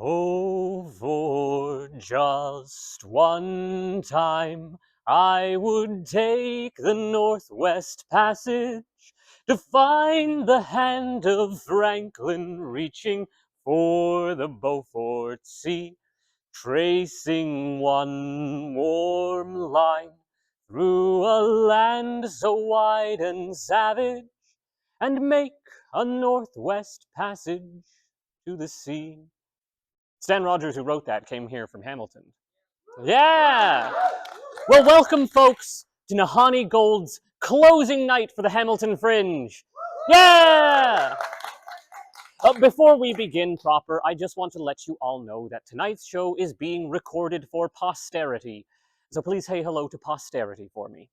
Oh, for just one time, I would take the Northwest Passage to find the hand of Franklin reaching for the Beaufort Sea, tracing one warm line through a land so wide and savage, and make a Northwest Passage to the sea. Stan Rogers, who wrote that, came here from Hamilton. Yeah! Well, welcome, folks, to Nahanni Gold's closing night for the Hamilton Fringe. Yeah! Before we begin proper, I just want to let you all know that tonight's show is being recorded for posterity. So please say hello to posterity for me.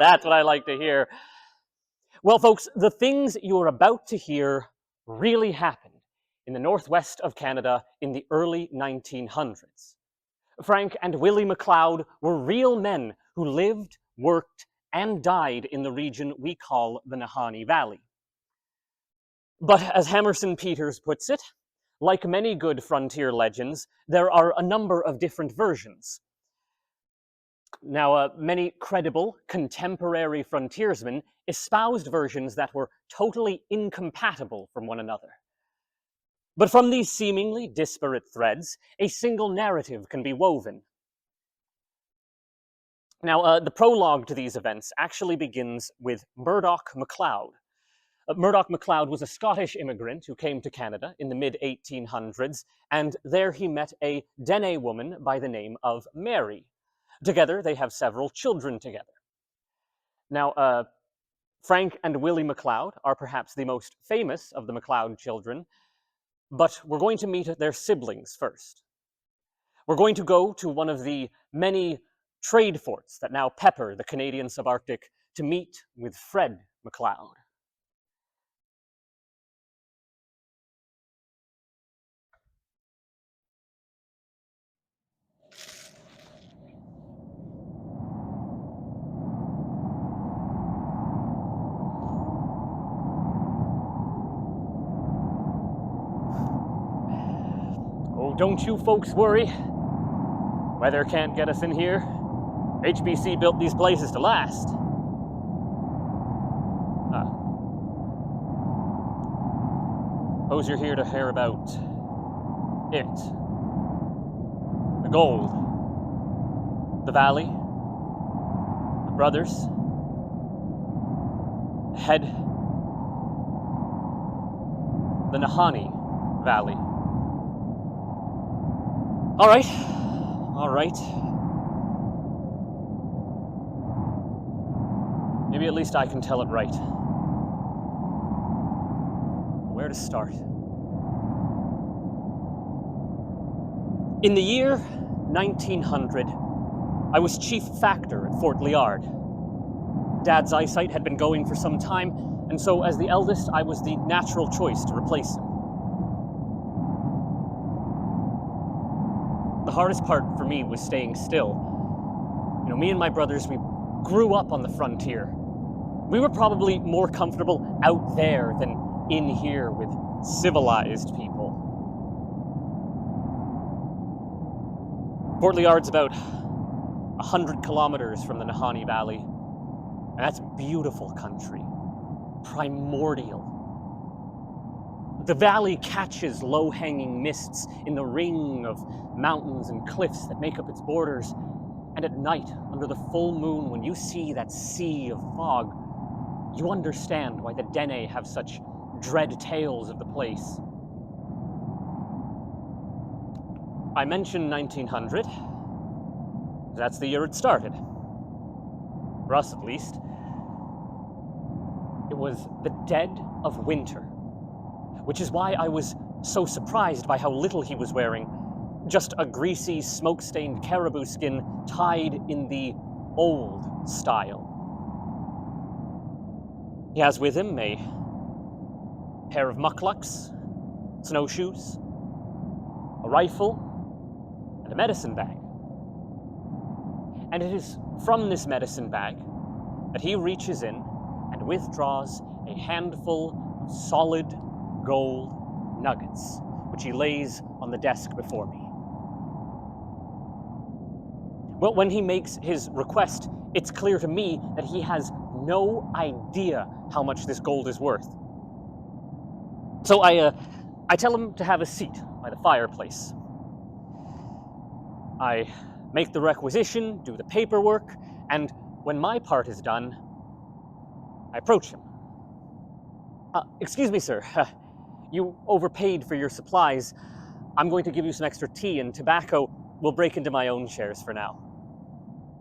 That's what I like to hear. Well, folks, the things you're about to hear really happened in the northwest of Canada in the early 1900s. Frank and Willie McLeod were real men who lived, worked, and died in the region we call the Nahanni Valley. But as Hammerson Peters puts it, like many good frontier legends, there are a number of different versions. Now, many credible contemporary frontiersmen espoused versions that were totally incompatible from one another. But from these seemingly disparate threads, a single narrative can be woven. Now, the prologue to these events actually begins with Murdoch MacLeod. Murdoch MacLeod was a Scottish immigrant who came to Canada in the mid-1800s, and there he met a Dene woman by the name of Mary. Together, they have several children together. Now, Frank and Willie McLeod are perhaps the most famous of the McLeod children, but we're going to meet their siblings first. We're going to go to one of the many trade forts that now pepper the Canadian subarctic to meet with Fred McLeod. Oh, don't you folks worry. Weather can't get us in here. HBC built these places to last. Suppose you're here to hear about it. The gold. The valley. The brothers. The head. The Nahanni Valley. All right. Maybe at least I can tell it right. Where to start? In the year 1900, I was chief factor at Fort Liard. Dad's eyesight had been going for some time, and so as the eldest, I was the natural choice to replace him. The hardest part for me was staying still. Me and my brothers, we grew up on the frontier. We were probably more comfortable out there than in here with civilized people. Fort Liard's about 100 kilometers from the Nahanni Valley, and that's beautiful country, primordial. The valley catches low-hanging mists in the ring of mountains and cliffs that make up its borders, and at night, under the full moon, when you see that sea of fog, you understand why the Dene have such dread tales of the place. I mentioned 1900. That's the year it started. For us, at least. It was the dead of winter, which is why I was so surprised by how little he was wearing. Just a greasy, smoke-stained caribou skin tied in the old style. He has with him a pair of mucklucks, snowshoes, a rifle, and a medicine bag. And it is from this medicine bag that he reaches in and withdraws a handful of solid gold nuggets, which he lays on the desk before me. Well, when he makes his request, it's clear to me that he has no idea how much this gold is worth. So I tell him to have a seat by the fireplace. I make the requisition, do the paperwork, and when my part is done, I approach him. Excuse me, sir. You overpaid for your supplies. I'm going to give you some extra tea and tobacco. We'll break into my own shares for now.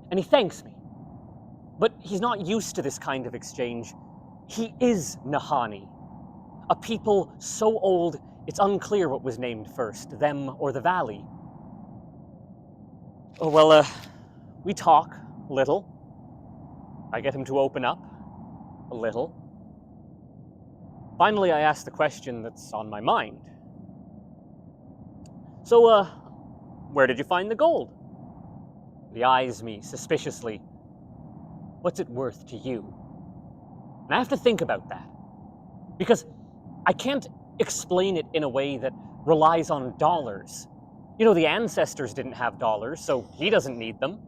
And he thanks me. But he's not used to this kind of exchange. He is Nahanni, a people so old it's unclear what was named first, them or the valley. Oh, well, we talk a little. I get him to open up a little. Finally, I ask the question that's on my mind. So, where did you find the gold? He eyes me suspiciously. What's it worth to you? And I have to think about that, because I can't explain it in a way that relies on dollars. You know, the ancestors didn't have dollars, so he doesn't need them.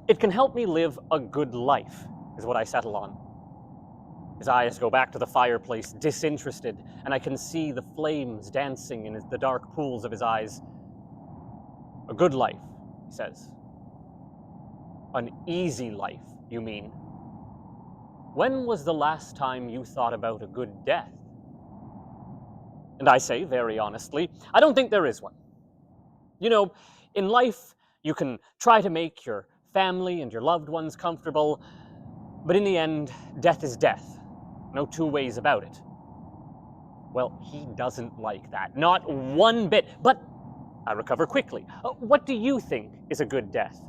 It can help me live a good life, is what I settle on. His eyes go back to the fireplace, disinterested, and I can see the flames dancing in the dark pools of his eyes. A good life, he says. An easy life, you mean? When was the last time you thought about a good death? And I say, very honestly, I don't think there is one. You know, in life, you can try to make your family and your loved ones comfortable, but in the end, death is death. No two ways about it. Well, he doesn't like that, not one bit, but I recover quickly. What do you think is a good death?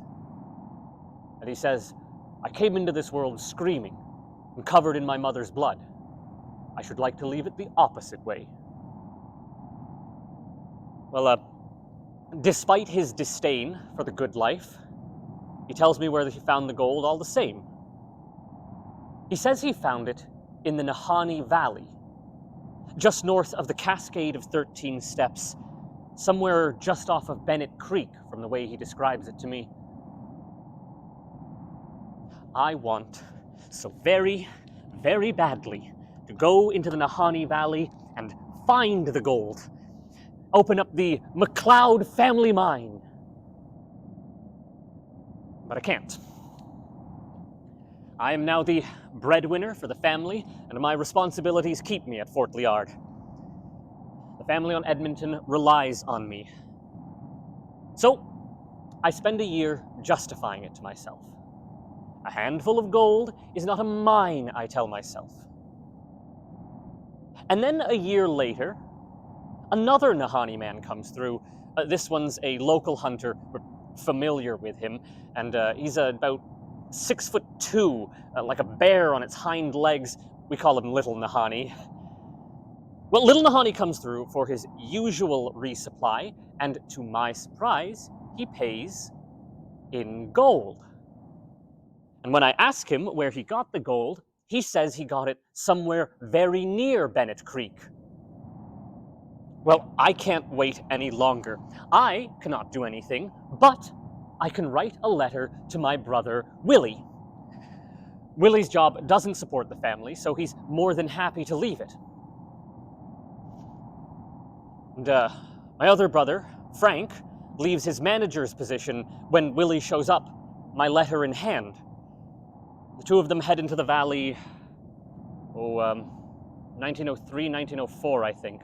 And he says, I came into this world screaming and covered in my mother's blood. I should like to leave it the opposite way. Well, despite his disdain for the good life, he tells me where he found the gold all the same. He says he found it in the Nahanni Valley, just north of the Cascade of 13 Steps, somewhere just off of Bennett Creek, from the way he describes it to me. I want so very, very badly to go into the Nahanni Valley and find the gold. Open up the MacLeod family mine. But I can't. I am now the breadwinner for the family, and my responsibilities keep me at Fort Liard. The family on Edmonton relies on me. So, I spend a year justifying it to myself. A handful of gold is not a mine, I tell myself. And then a year later, another Nahanni man comes through. This one's a local hunter. We're familiar with him, and he's about 6'2", like a bear on its hind legs. We call him Little Nahanni. Well, Little Nahanni comes through for his usual resupply, and to my surprise, he pays in gold. And when I ask him where he got the gold, he says he got it somewhere very near Bennett Creek. Well, I can't wait any longer. I cannot do anything, but I can write a letter to my brother, Willie. Willie's job doesn't support the family, so he's more than happy to leave it. And my other brother, Frank, leaves his manager's position when Willie shows up, my letter in hand. The two of them head into the valley, 1903, 1904, I think.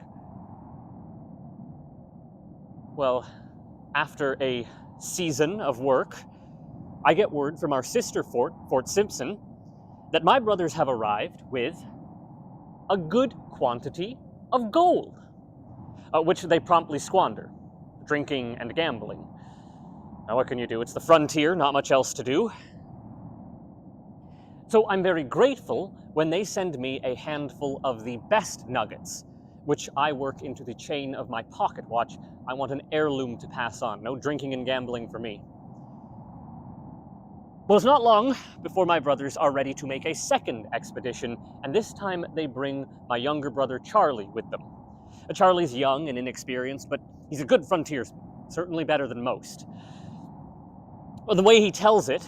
Well, after a season of work, I get word from our sister fort, Fort Simpson, that my brothers have arrived with a good quantity of gold, which they promptly squander, drinking and gambling. Now, what can you do? It's the frontier, not much else to do. So I'm very grateful when they send me a handful of the best nuggets, which I work into the chain of my pocket watch. I want an heirloom to pass on. No drinking and gambling for me. Well, it's not long before my brothers are ready to make a second expedition, and this time they bring my younger brother Charlie with them. Charlie's young and inexperienced, but he's a good frontiersman, certainly better than most. Well, the way he tells it,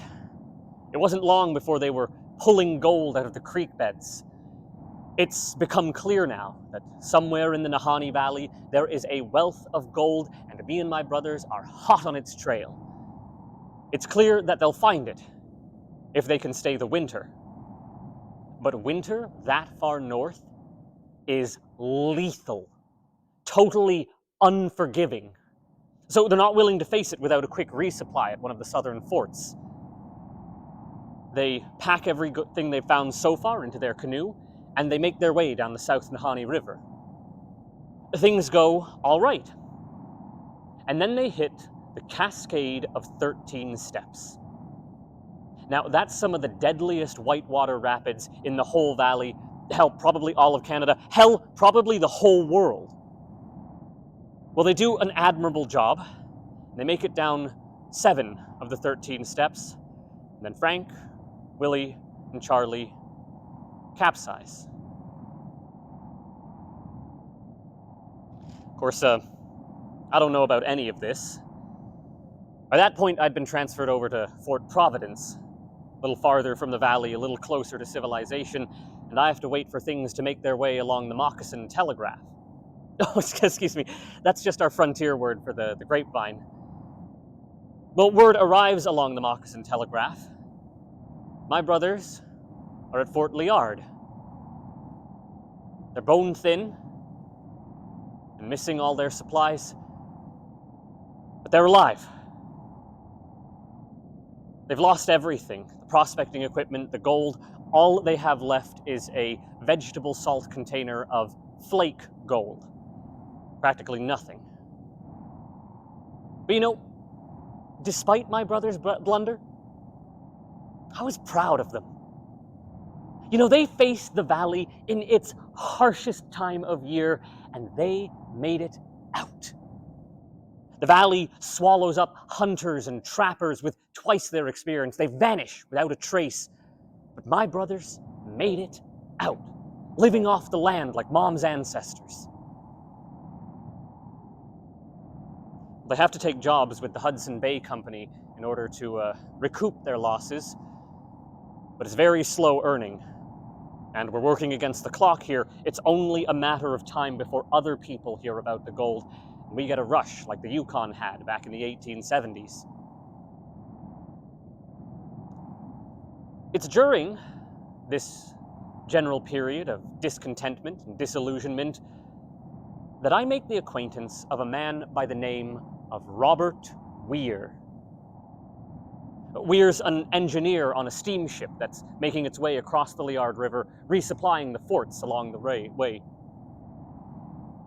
it wasn't long before they were pulling gold out of the creek beds. It's become clear now that somewhere in the Nahanni Valley there is a wealth of gold, and me and my brothers are hot on its trail. It's clear that they'll find it, if they can stay the winter. But winter that far north is lethal, totally unforgiving. So they're not willing to face it without a quick resupply at one of the southern forts. They pack every good thing they've found so far into their canoe, and they make their way down the South Nahanni River. Things go all right. And then they hit the Cascade of 13 Steps. Now, that's some of the deadliest whitewater rapids in the whole valley, hell, probably all of Canada, hell, probably the whole world. Well, they do an admirable job. They make it down 7 of the 13 steps, and then Frank, Willie, and Charlie capsize. Of course, I don't know about any of this. By that point, I'd been transferred over to Fort Providence, a little farther from the valley, a little closer to civilization, and I have to wait for things to make their way along the moccasin telegraph. Oh, excuse me, that's just our frontier word for the grapevine. Well, word arrives along the moccasin telegraph. My brothers are at Fort Liard. They're bone thin and missing all their supplies, but they're alive. They've lost everything, the prospecting equipment, the gold. All they have left is a vegetable salt container of flake gold. Practically nothing. But you know, despite my brother's blunder, I was proud of them. You know, they faced the valley in its harshest time of year, and they made it out. The valley swallows up hunters and trappers with twice their experience. They vanish without a trace. But my brothers made it out, living off the land like Mom's ancestors. They have to take jobs with the Hudson Bay Company in order to recoup their losses, but it's very slow earning. And we're working against the clock here. It's only a matter of time before other people hear about the gold, and we get a rush like the Yukon had back in the 1870s. It's during this general period of discontentment and disillusionment that I make the acquaintance of a man by the name of Robert Weir. Weir's an engineer on a steamship that's making its way across the Liard River, resupplying the forts along the way. Well,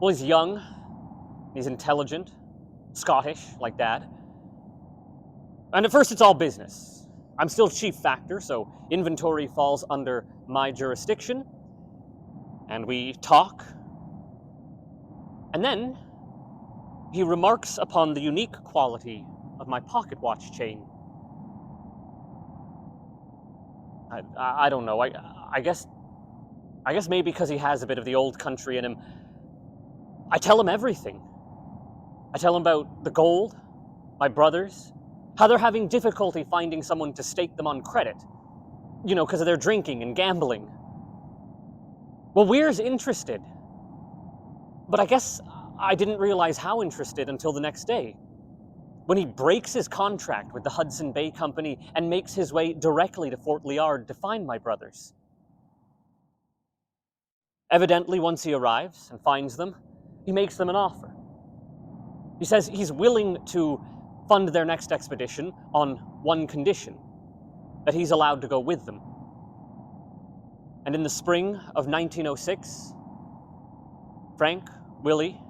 he's young, he's intelligent, Scottish, like Dad. And at first it's all business. I'm still chief factor, so inventory falls under my jurisdiction. And we talk. And then he remarks upon the unique quality of my pocket watch chain. I don't know. I guess maybe because he has a bit of the old country in him, I tell him everything. I tell him about the gold, my brothers, how they're having difficulty finding someone to stake them on credit, you know, because of their drinking and gambling. Well, Weir's interested, but I guess I didn't realize how interested until the next day, when he breaks his contract with the Hudson Bay Company and makes his way directly to Fort Liard to find my brothers. Evidently, once he arrives and finds them, he makes them an offer. He says he's willing to fund their next expedition on one condition, that he's allowed to go with them. And in the spring of 1906, Frank, Willie,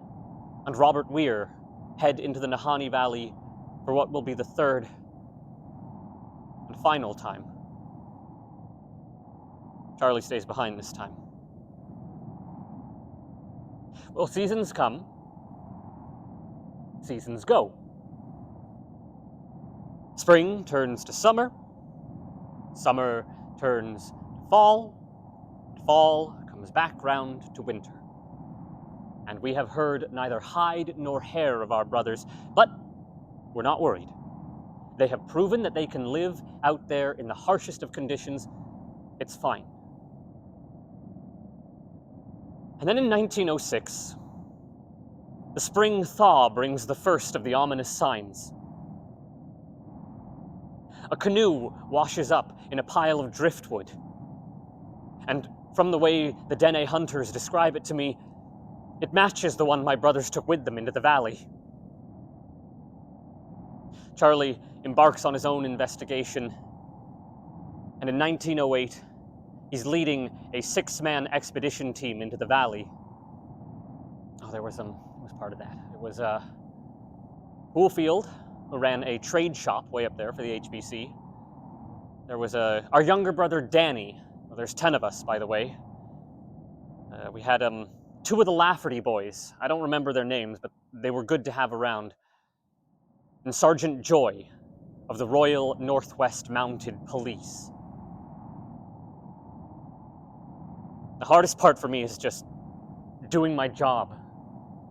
and Robert Weir head into the Nahanni Valley for what will be the third and final time. Charlie stays behind this time. Well, seasons come, seasons go. Spring turns to summer, summer turns to fall, and fall comes back round to winter. and we have heard neither hide nor hair of our brothers, but we're not worried. They have proven that they can live out there in the harshest of conditions. It's fine. And then in 1906, the spring thaw brings the first of the ominous signs. A canoe washes up in a pile of driftwood. And from the way the Dene hunters describe it to me, it matches the one my brothers took with them into the valley. Charlie embarks on his own investigation, and in 1908, he's leading a 6-man expedition team into the valley. Oh, there was part of that. It was Woolfield, who ran a trade shop way up there for the HBC. There was our younger brother, Danny. Well, there's 10 of us, by the way. We had 2 of the Lafferty boys. I don't remember their names, but they were good to have around. And Sergeant Joy of the Royal Northwest Mounted Police. The hardest part for me is just doing my job.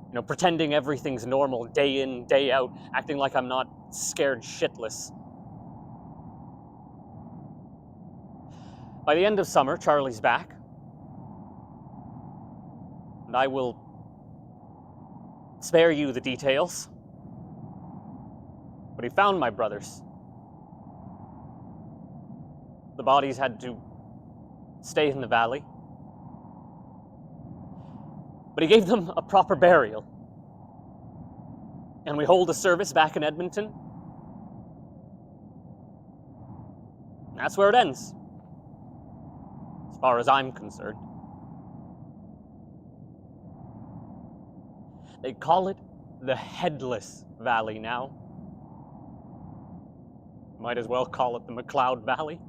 You know, pretending everything's normal day in, day out, acting like I'm not scared shitless. By the end of summer, Charlie's back. And I will spare you the details. But he found my brothers. The bodies had to stay in the valley. But he gave them a proper burial. And we hold a service back in Edmonton. And that's where it ends, as far as I'm concerned. They call it the Headless Valley now. Might as well call it the McLeod Valley.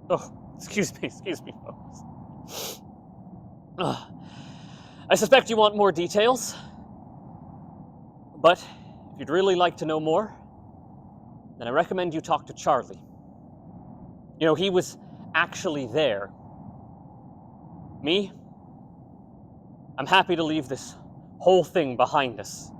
Oh, excuse me, folks. I suspect you want more details, but if you'd really like to know more, then I recommend you talk to Charlie. You know, he was actually there. Me? I'm happy to leave this whole thing behind us.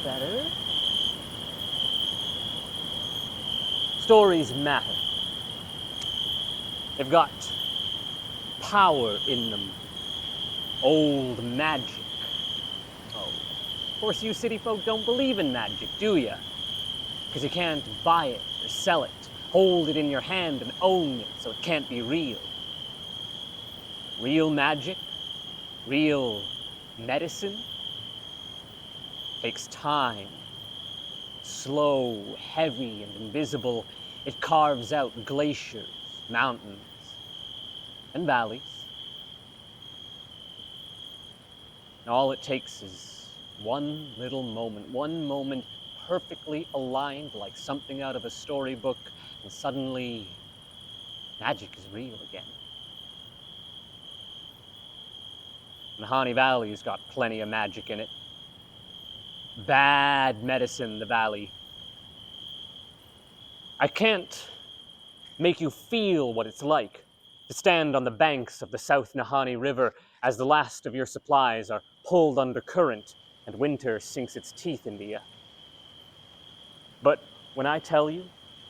Better. Stories matter. They've got power in them. Old magic. Oh, of course you city folk don't believe in magic, do ya? Because you can't buy it or sell it, hold it in your hand and own it, so it can't be real. Real magic, real medicine, takes time. Slow, heavy, and invisible, it carves out glaciers, mountains, and valleys. And all it takes is one little moment, one moment perfectly aligned like something out of a storybook, and suddenly magic is real again. Nahanni Valley's got plenty of magic in it. Bad medicine, the valley. I can't make you feel what it's like to stand on the banks of the South Nahanni River as the last of your supplies are pulled under current and winter sinks its teeth into you. But when I tell you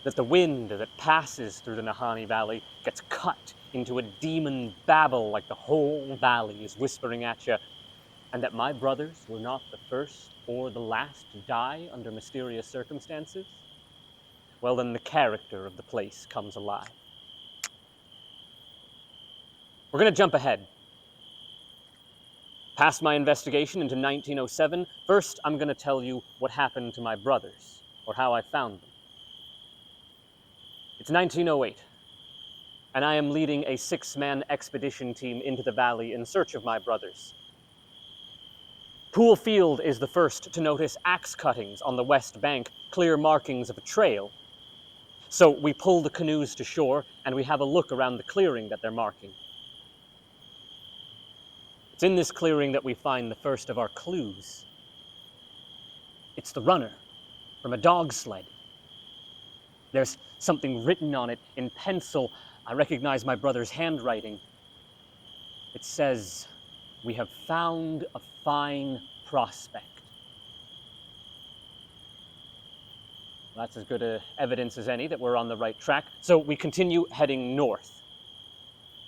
that the wind that passes through the Nahanni Valley gets cut into a demon babble like the whole valley is whispering at you, and that my brothers were not the first or the last to die under mysterious circumstances, well then the character of the place comes alive. We're going to jump ahead. Past my investigation into 1907, first I'm going to tell you what happened to my brothers. or how I found them. It's 1908, and I am leading a 6-man expedition team into the valley in search of my brothers. Pool Field is the first to notice axe cuttings on the west bank, clear markings of a trail. So we pull the canoes to shore, and we have a look around the clearing that they're marking. It's in this clearing that we find the first of our clues. It's the runner from a dog sled. There's something written on it in pencil. I recognize my brother's handwriting. It says, "We have found a fine prospect." That's as good evidence as any that we're on the right track. So we continue heading north.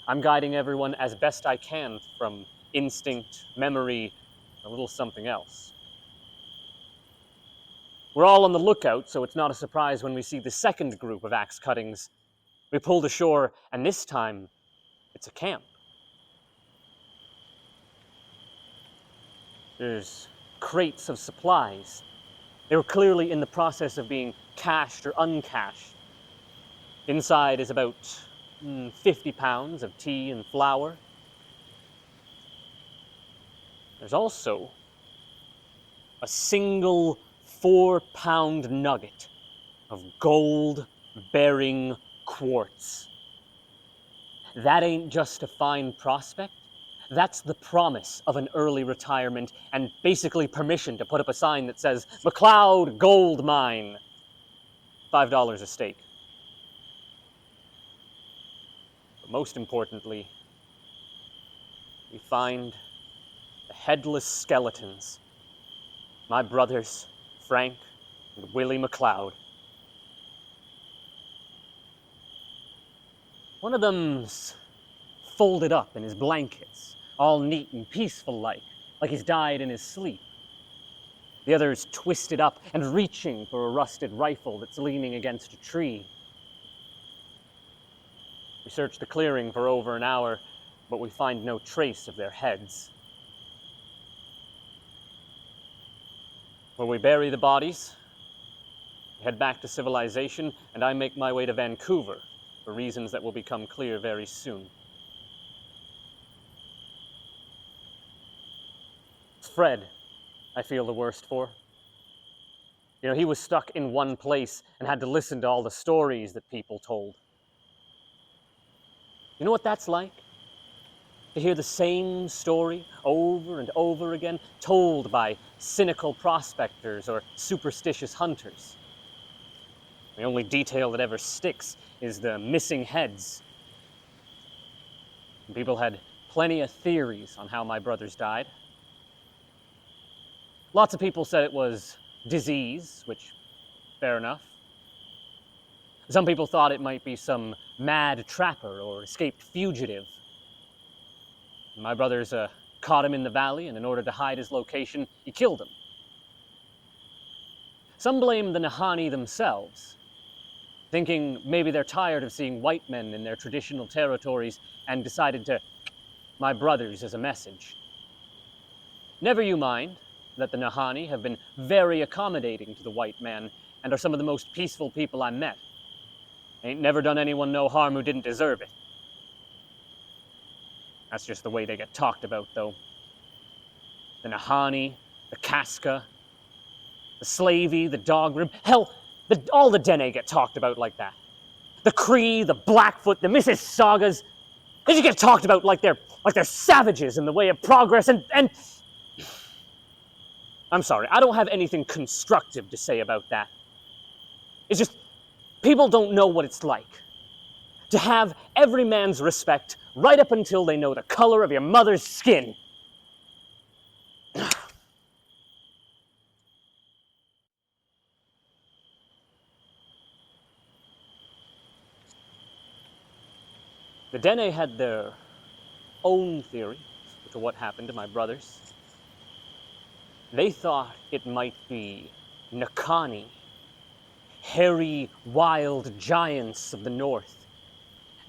I'm guiding everyone as best I can from instinct, memory, a little something else. We're all on the lookout, so it's not a surprise when we see the second group of axe cuttings. We pull to shore, and this time, it's a camp. There's crates of supplies. They were clearly in the process of being cached or uncached. Inside is about 50 pounds of tea and flour. There's also a single 4-pound nugget of gold-bearing quartz. That ain't just a fine prospect. That's the promise of an early retirement and basically permission to put up a sign that says, "McLeod Gold Mine, $5 a stake." But most importantly, we find the headless skeletons. My brothers, Frank and Willie McLeod. One of them's folded up in his blankets, all neat and peaceful like he's died in his sleep. The other's twisted up and reaching for a rusted rifle that's leaning against a tree. We search the clearing for over an hour, but we find no trace of their heads. Where we bury the bodies, we head back to civilization, and I make my way to Vancouver for reasons that will become clear very soon. It's Fred I feel the worst for. You know, he was stuck in one place and had to listen to all the stories that people told. You know what that's like? To hear the same story over and over again, told by cynical prospectors or superstitious hunters. The only detail that ever sticks is the missing heads. And people had plenty of theories on how my brothers died. Lots of people said it was disease, which, fair enough. Some people thought it might be some mad trapper or escaped fugitive. My brothers caught him in the valley, and in order to hide his location, he killed him. Some blame the Nahanni themselves, thinking maybe they're tired of seeing white men in their traditional territories and decided to my brothers as a message. Never you mind that the Nahanni have been very accommodating to the white man and are some of the most peaceful people I met. Ain't never done anyone no harm who didn't deserve it. That's just the way they get talked about, though. The Nahanni, the Casca, the Slavey, the Dogrib, hell, all the Dene get talked about like that. The Cree, the Blackfoot, the Mississaugas, they just get talked about like they're savages in the way of progress and I'm sorry, I don't have anything constructive to say about that. It's just, people don't know what it's like to have every man's respect right up until they know the color of your mother's skin. The Dene had their own theory to what happened to my brothers. They thought it might be Nahanni, hairy, wild giants of the north.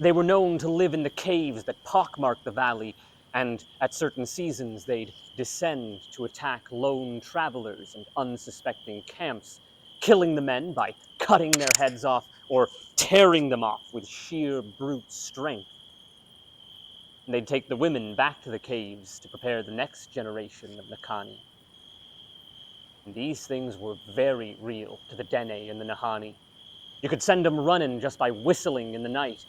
They were known to live in the caves that pockmarked the valley, and at certain seasons they'd descend to attack lone travelers and unsuspecting camps, killing the men by cutting their heads off or tearing them off with sheer brute strength. And they'd take the women back to the caves to prepare the next generation of Nahanni. And these things were very real to the Dene and the Nahanni. You could send them running just by whistling in the night.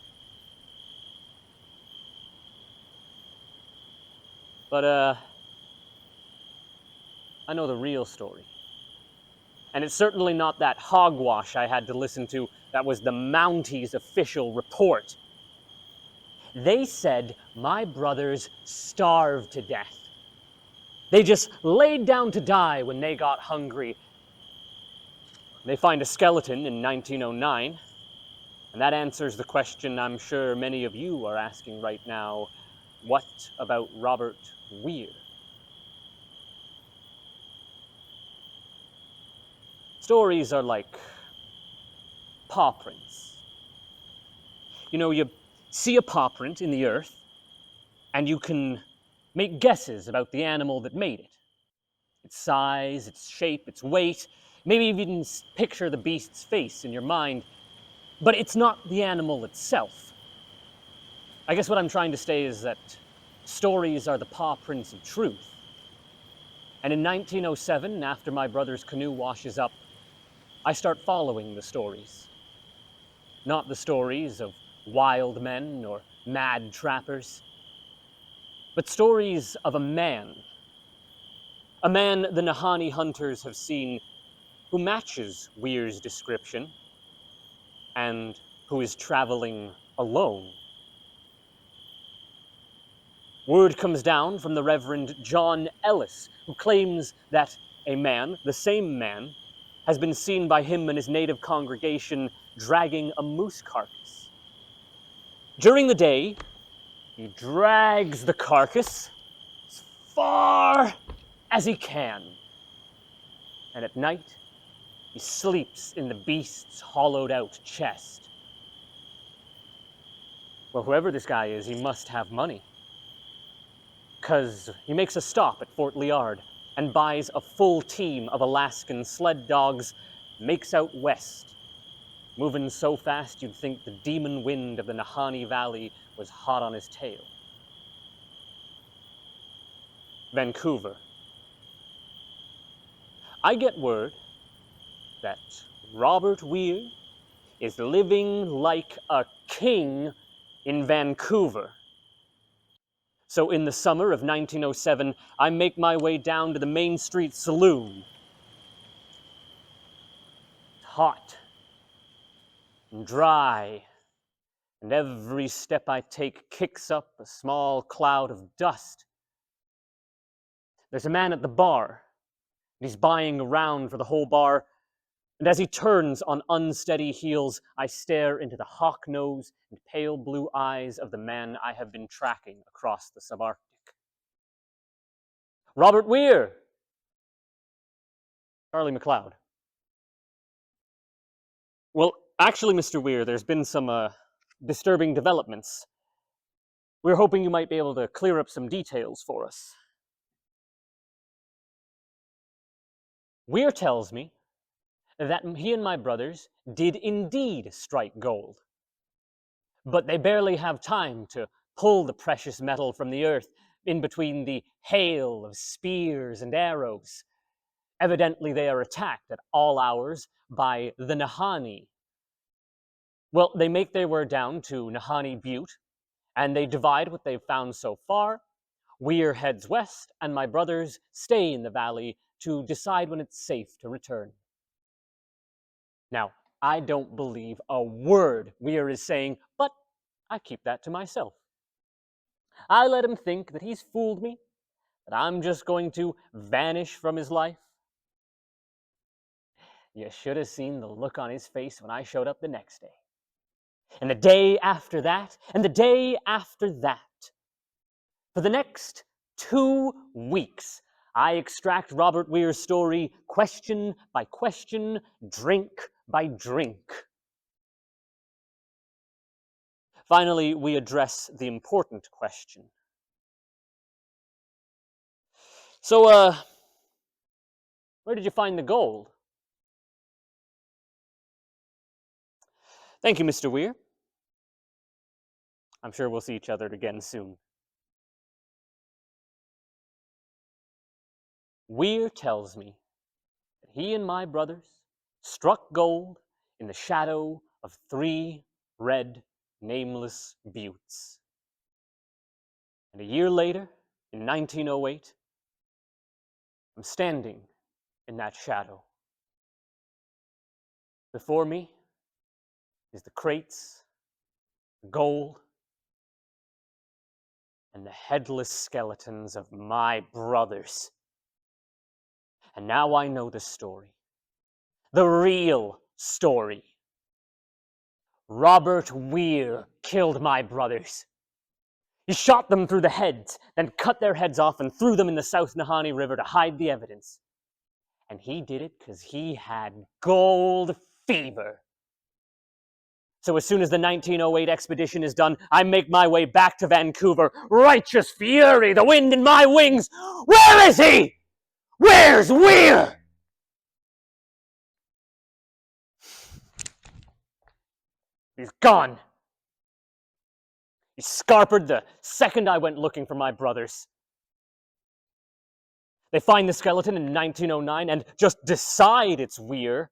But, I know the real story. And it's certainly not that hogwash I had to listen to that was the Mounties' official report. They said my brothers starved to death. They just laid down to die when they got hungry. They find a skeleton in 1909, and that answers the question I'm sure many of you are asking right now. What about Robert Weir? Stories are like paw prints. You know, you see a paw print in the earth, and you can make guesses about the animal that made it. Its size, its shape, its weight, maybe even picture the beast's face in your mind, but it's not the animal itself. I guess what I'm trying to say is that stories are the paw prints of truth. And in 1907, after my brother's canoe washes up, I start following the stories. Not the stories of wild men or mad trappers, but stories of a man the Nahanni hunters have seen who matches Weir's description and who is traveling alone. Word comes down from the Reverend John Ellis, who claims that a man, the same man, has been seen by him and his native congregation dragging a moose carcass. During the day, he drags the carcass as far as he can, and at night, he sleeps in the beast's hollowed-out chest. Well, whoever this guy is, he must have money. Because he makes a stop at Fort Liard and buys a full team of Alaskan sled dogs, makes out west, moving so fast you'd think the demon wind of the Nahanni Valley was hot on his tail. Vancouver. I get word that Robert Weir is living like a king in Vancouver. So in the summer of 1907, I make my way down to the Main Street Saloon. It's hot and dry, and every step I take kicks up a small cloud of dust. There's a man at the bar, and he's buying a round for the whole bar, and as he turns on unsteady heels, I stare into the hawk nose and pale blue eyes of the man I have been tracking across the subarctic. Robert Weir! Charlie McLeod. Well, actually, Mr. Weir, there's been some disturbing developments. We're hoping you might be able to clear up some details for us. Weir tells me that he and my brothers did indeed strike gold, but they barely have time to pull the precious metal from the earth in between the hail of spears and arrows. Evidently, they are attacked at all hours by the Nahanni. Well, they make their way down to Nahanni Butte, and they divide what they've found so far. Weir heads west, and my brothers stay in the valley to decide when it's safe to return. Now, I don't believe a word Weir is saying, but I keep that to myself. I let him think that he's fooled me, that I'm just going to vanish from his life. You should have seen the look on his face when I showed up the next day. And the day after that, and the day after that. For the next 2 weeks, I extract Robert Weir's story question by question, drink by drink. Finally, we address the important question. So, where did you find the gold? Thank you, Mr. Weir. I'm sure we'll see each other again soon. Weir tells me that he and my brothers struck gold in the shadow of 3 red, nameless buttes. And a year later, in 1908, I'm standing in that shadow. Before me is the crates, the gold, and the headless skeletons of my brothers. And now I know the story. The real story. Robert Weir killed my brothers. He shot them through the heads, then cut their heads off and threw them in the South Nahanni River to hide the evidence. And he did it because he had gold fever. So as soon as the 1908 expedition is done, I make my way back to Vancouver. Righteous fury, the wind in my wings. Where is he? Where's Weir? He's gone. He scarpered the second I went looking for my brothers. They find the skeleton in 1909 and just decide it's Weir.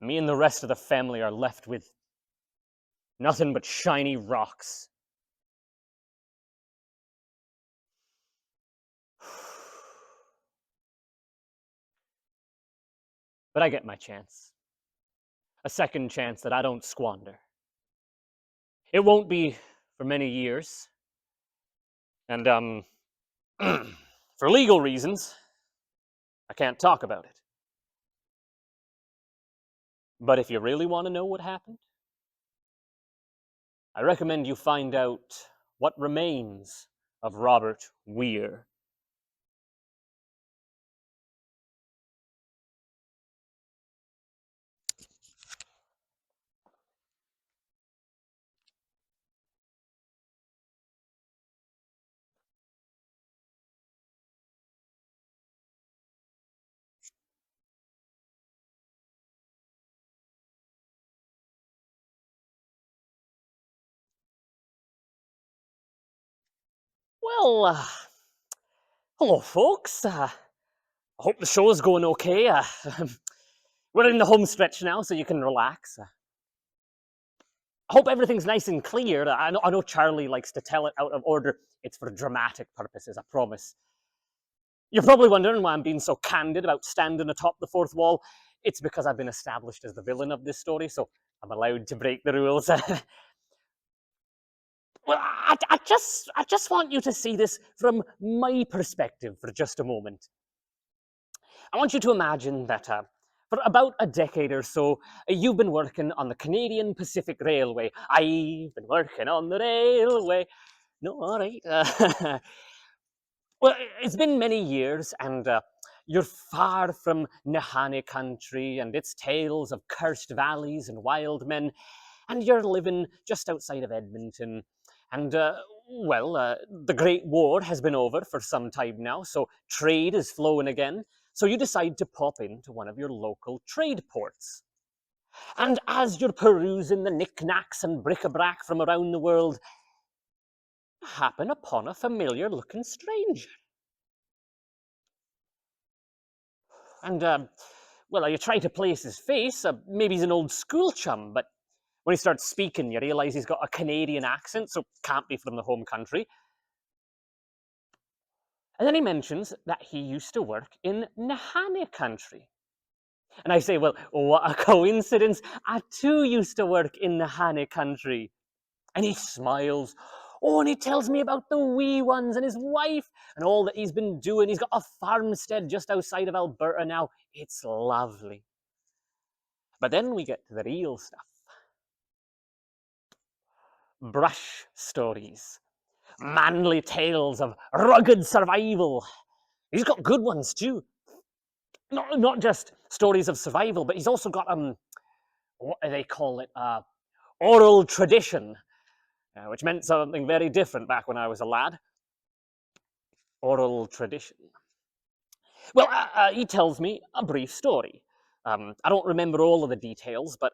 Me and the rest of the family are left with nothing but shiny rocks. But I get my chance. A second chance that I don't squander. It won't be for many years. And, for legal reasons, I can't talk about it. But if you really want to know what happened, I recommend you find out what remains of Robert Weir. Well, hello, folks. I hope the show is going okay. We're in the home stretch now, so you can relax. I hope everything's nice and clear. I know Charlie likes to tell it out of order. It's for dramatic purposes, I promise. You're probably wondering why I'm being so candid about standing atop the fourth wall. It's because I've been established as the villain of this story, so I'm allowed to break the rules. Well, I just want you to see this from my perspective for just a moment. I want you to imagine that for about a decade or so, you've been working on the Canadian Pacific Railway. I've been working on the railway. No, all right. Well, it's been many years, and you're far from Nahanni country and its tales of cursed valleys and wild men, and you're living just outside of Edmonton. And, the Great War has been over for some time now, so trade is flowing again. So you decide to pop into one of your local trade ports. And as you're perusing the knickknacks and bric-a-brac from around the world, happen upon a familiar-looking stranger. And, you try to place his face. Maybe he's an old school chum, but when he starts speaking, you realize he's got a Canadian accent, so can't be from the home country. And then he mentions that he used to work in Nahanni country. And I say, well, what a coincidence. I too used to work in Nahanni country. And he smiles. Oh, and he tells me about the wee ones and his wife and all that he's been doing. He's got a farmstead just outside of Alberta now. It's lovely. But then we get to the real stuff. Brush stories. Manly tales of rugged survival. He's got good ones too. Not just stories of survival, but he's also got, what do they call it? Oral tradition, which meant something very different back when I was a lad. Oral tradition. Well, he tells me a brief story. I don't remember all of the details, but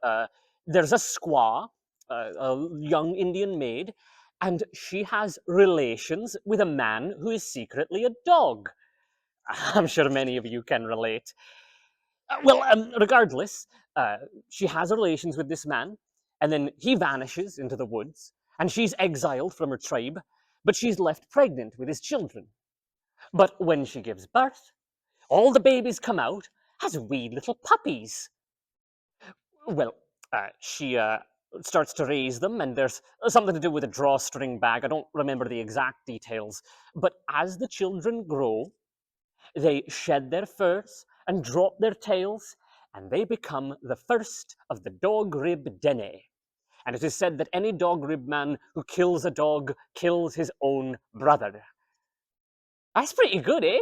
there's a squaw, a young Indian maid, and she has relations with a man who is secretly a dog. I'm sure many of you can relate. Regardless, uh, she has relations with this man, and then he vanishes into the woods, and she's exiled from her tribe, but she's left pregnant with his children. But when she gives birth, all the babies come out as wee little puppies. Well, she starts to raise them, and there's something to do with a drawstring bag. I don't remember the exact details. But as the children grow, they shed their furs and drop their tails, and they become the first of the dog rib dene. And it is said that any dog rib man who kills a dog kills his own brother. That's pretty good, eh?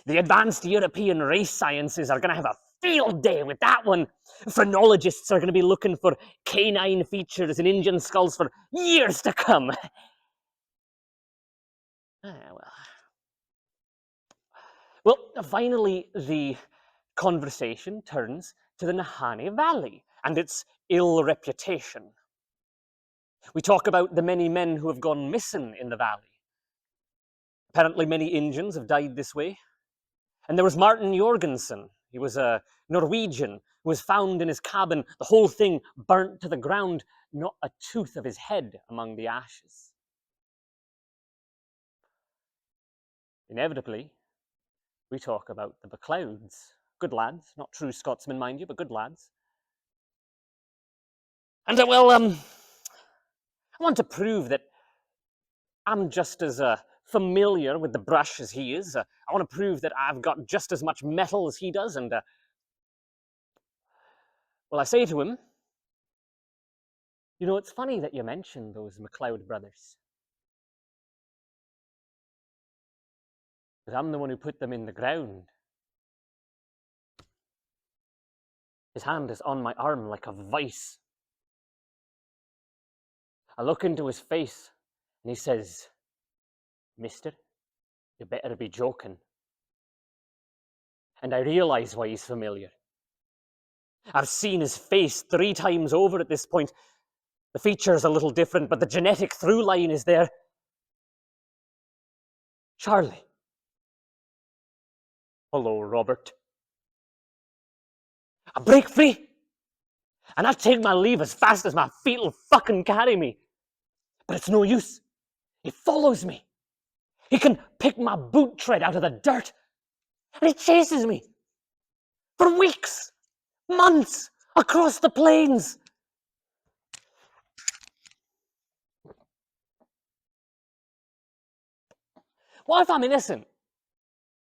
The advanced European race sciences are going to have a field day with that one. Phrenologists are going to be looking for canine features in Indian skulls for years to come. Well. Well, finally, the conversation turns to the Nahanni Valley and its ill reputation. We talk about the many men who have gone missing in the valley. Apparently, many Indians have died this way. And there was Martin Jorgensen. He was a Norwegian who was found in his cabin, the whole thing burnt to the ground, not a tooth of his head among the ashes. Inevitably, we talk about the MacLeods. Good lads, not true Scotsmen, mind you, but good lads. And I want to prove that I'm just as familiar with the brush as he is. I want to prove that I've got just as much metal as he does. And, I say to him, you know, it's funny that you mentioned those MacLeod brothers. Because I'm the one who put them in the ground. His hand is on my arm like a vice. I look into his face and he says, Mister, you better be joking. And I realize why he's familiar. I've seen his face 3 times over at this point. The features a little different, but the genetic through line is there. Charlie. Hello, Robert. I break free, and I take my leave as fast as my feet will fucking carry me. But it's no use. He follows me. He can pick my boot tread out of the dirt, and he chases me for weeks, months, across the plains. What if I'm innocent?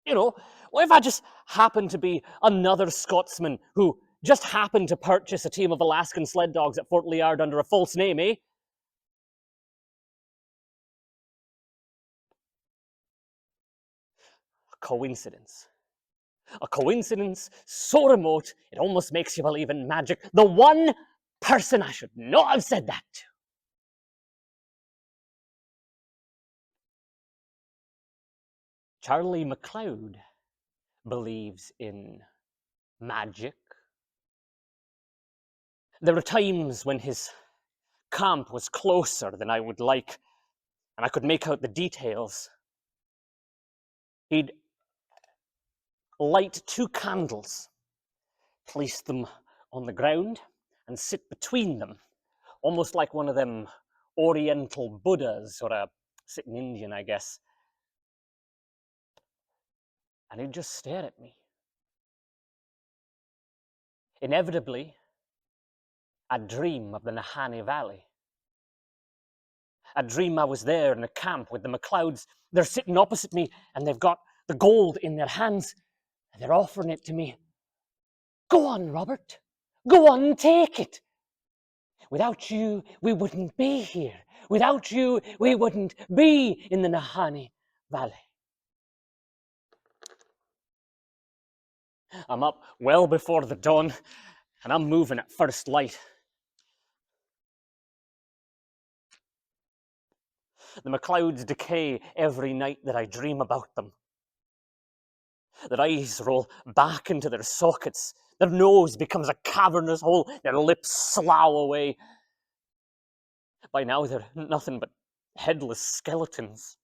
You know, what if I just happen to be another Scotsman who just happened to purchase a team of Alaskan sled dogs at Fort Liard under a false name, eh? A coincidence. A coincidence so remote, it almost makes you believe in magic. The one person I should not have said that to. Charlie MacLeod believes in magic. There were times when his camp was closer than I would like, and I could make out the details. He'd light 2 candles, place them on the ground, and sit between them, almost like one of them Oriental Buddhas, or a sitting Indian, I guess. And he'd just stare at me. Inevitably, I'd dream of the Nahanni Valley. I'd dream I was there in a camp with the MacLeods. They're sitting opposite me, and they've got the gold in their hands, and they're offering it to me. Go on, Robert. Go on, take it. Without you, we wouldn't be here. Without you, we wouldn't be in the Nahanni Valley. I'm up well before the dawn, and I'm moving at first light. The MacLeods decay every night that I dream about them. Their eyes roll back into their sockets. Their nose becomes a cavernous hole. Their lips slough away. By now, they're nothing but headless skeletons.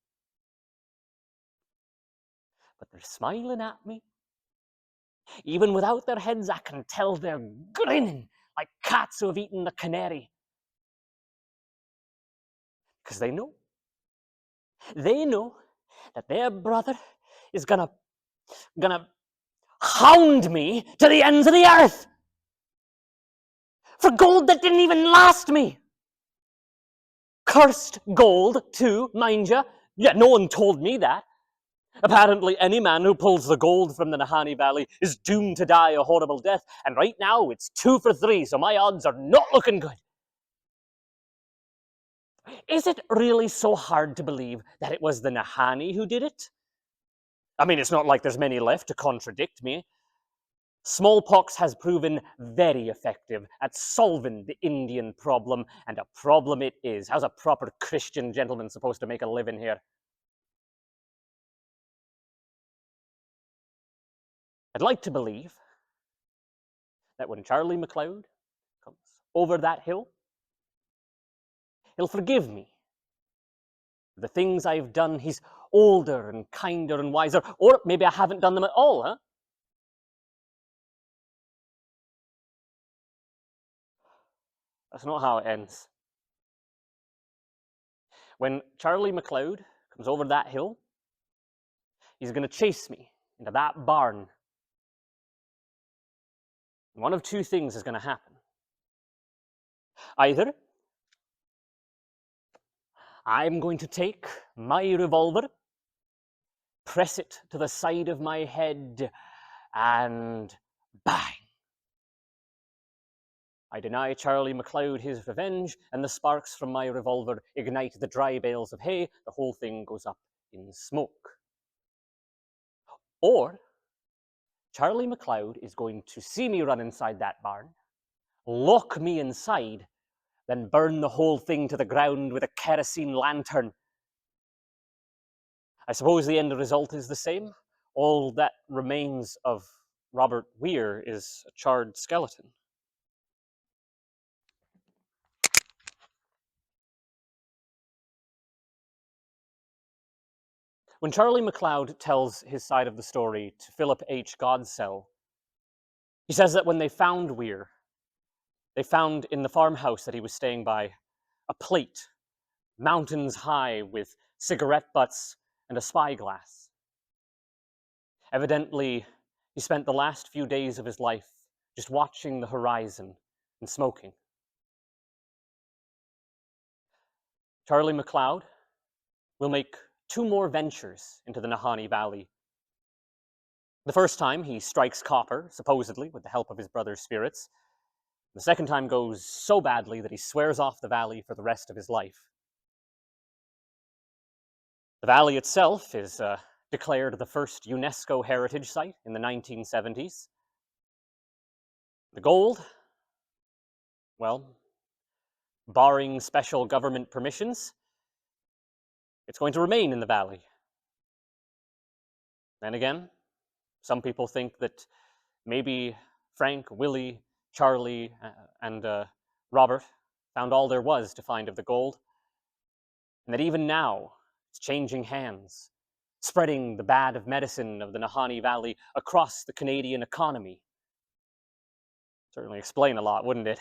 But they're smiling at me. Even without their heads, I can tell they're grinning like cats who have eaten the canary. Because they know that their brother is gonna hound me to the ends of the earth for gold that didn't even last me. Cursed gold, too, mind you. Yeah, no one told me that. Apparently, any man who pulls the gold from the Nahanni Valley is doomed to die a horrible death, and right now it's 2 for 3, so my odds are not looking good. Is it really so hard to believe that it was the Nahanni who did it? I mean, it's not like there's many left to contradict me. Smallpox has proven very effective at solving the Indian problem, and a problem it is. How's a proper Christian gentleman supposed to make a living here? I'd like to believe that when Charlie MacLeod comes over that hill, he'll forgive me the things I've done. He's older and kinder and wiser, or maybe I haven't done them at all, huh? That's not how it ends. When Charlie MacLeod comes over that hill, he's going to chase me into that barn. One of two things is going to happen. Either I'm going to take my revolver, press it to the side of my head, and bang! I deny Charlie MacLeod his revenge, and the sparks from my revolver ignite the dry bales of hay. The whole thing goes up in smoke. Or Charlie MacLeod is going to see me run inside that barn, lock me inside, then burn the whole thing to the ground with a kerosene lantern. I suppose the end result is the same. All that remains of Robert Weir is a charred skeleton. When Charlie MacLeod tells his side of the story to Philip H. Godsell, he says that when they found Weir, they found in the farmhouse that he was staying by a plate, mountains high, with cigarette butts and a spyglass. Evidently, he spent the last few days of his life just watching the horizon and smoking. Charlie MacLeod will make 2 more ventures into the Nahanni Valley. The first time, he strikes copper, supposedly with the help of his brother's spirits. The second time goes so badly that he swears off the valley for the rest of his life. The valley itself is declared the first UNESCO heritage site in the 1970s. The gold, well, barring special government permissions, it's going to remain in the valley. Then again, some people think that maybe Frank, Willie, Charlie, and Robert found all there was to find of the gold, and that even now it's changing hands, spreading the bad of medicine of the Nahanni Valley across the Canadian economy. Certainly explain a lot, wouldn't it?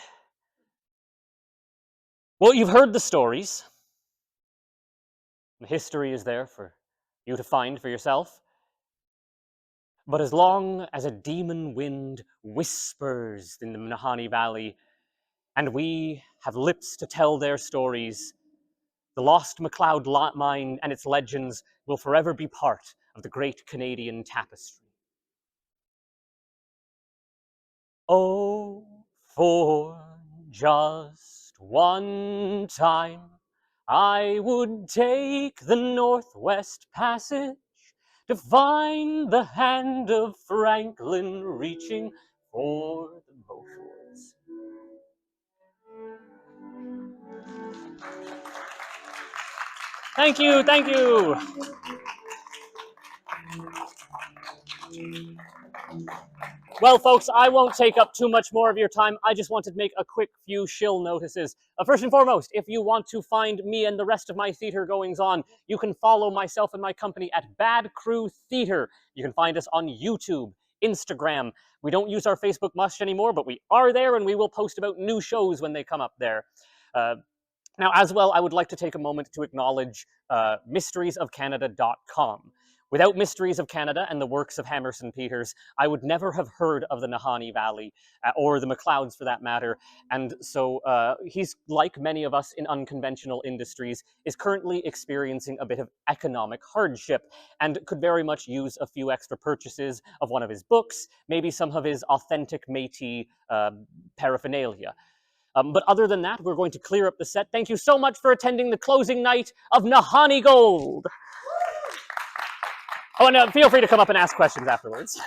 Well, you've heard the stories. The history is there for you to find for yourself. But as long as a demon wind whispers in the Nahanni Valley, and we have lips to tell their stories, the lost MacLeod mine and its legends will forever be part of the great Canadian tapestry. Oh, for just one time, I would take the Northwest Passage to find the hand of Franklin reaching for the motions. Thank you, thank you. Well, folks, I won't take up too much more of your time. I just wanted to make a quick few shill notices. First and foremost, if you want to find me and the rest of my theater goings on, you can follow myself and my company at Bad Crew Theater. You can find us on YouTube, Instagram. We don't use our Facebook much anymore, but we are there, and we will post about new shows when they come up there. Now, as well, I would like to take a moment to acknowledge mysteriesofcanada.com. Without Mysteries of Canada and the works of Hammerson Peters, I would never have heard of the Nahanni Valley, or the MacLeods for that matter. And so he's, like many of us in unconventional industries, is currently experiencing a bit of economic hardship and could very much use a few extra purchases of one of his books, maybe some of his authentic Métis paraphernalia. But other than that, we're going to clear up the set. Thank you so much for attending the closing night of Nahanni Gold. Oh, and feel free to come up and ask questions afterwards.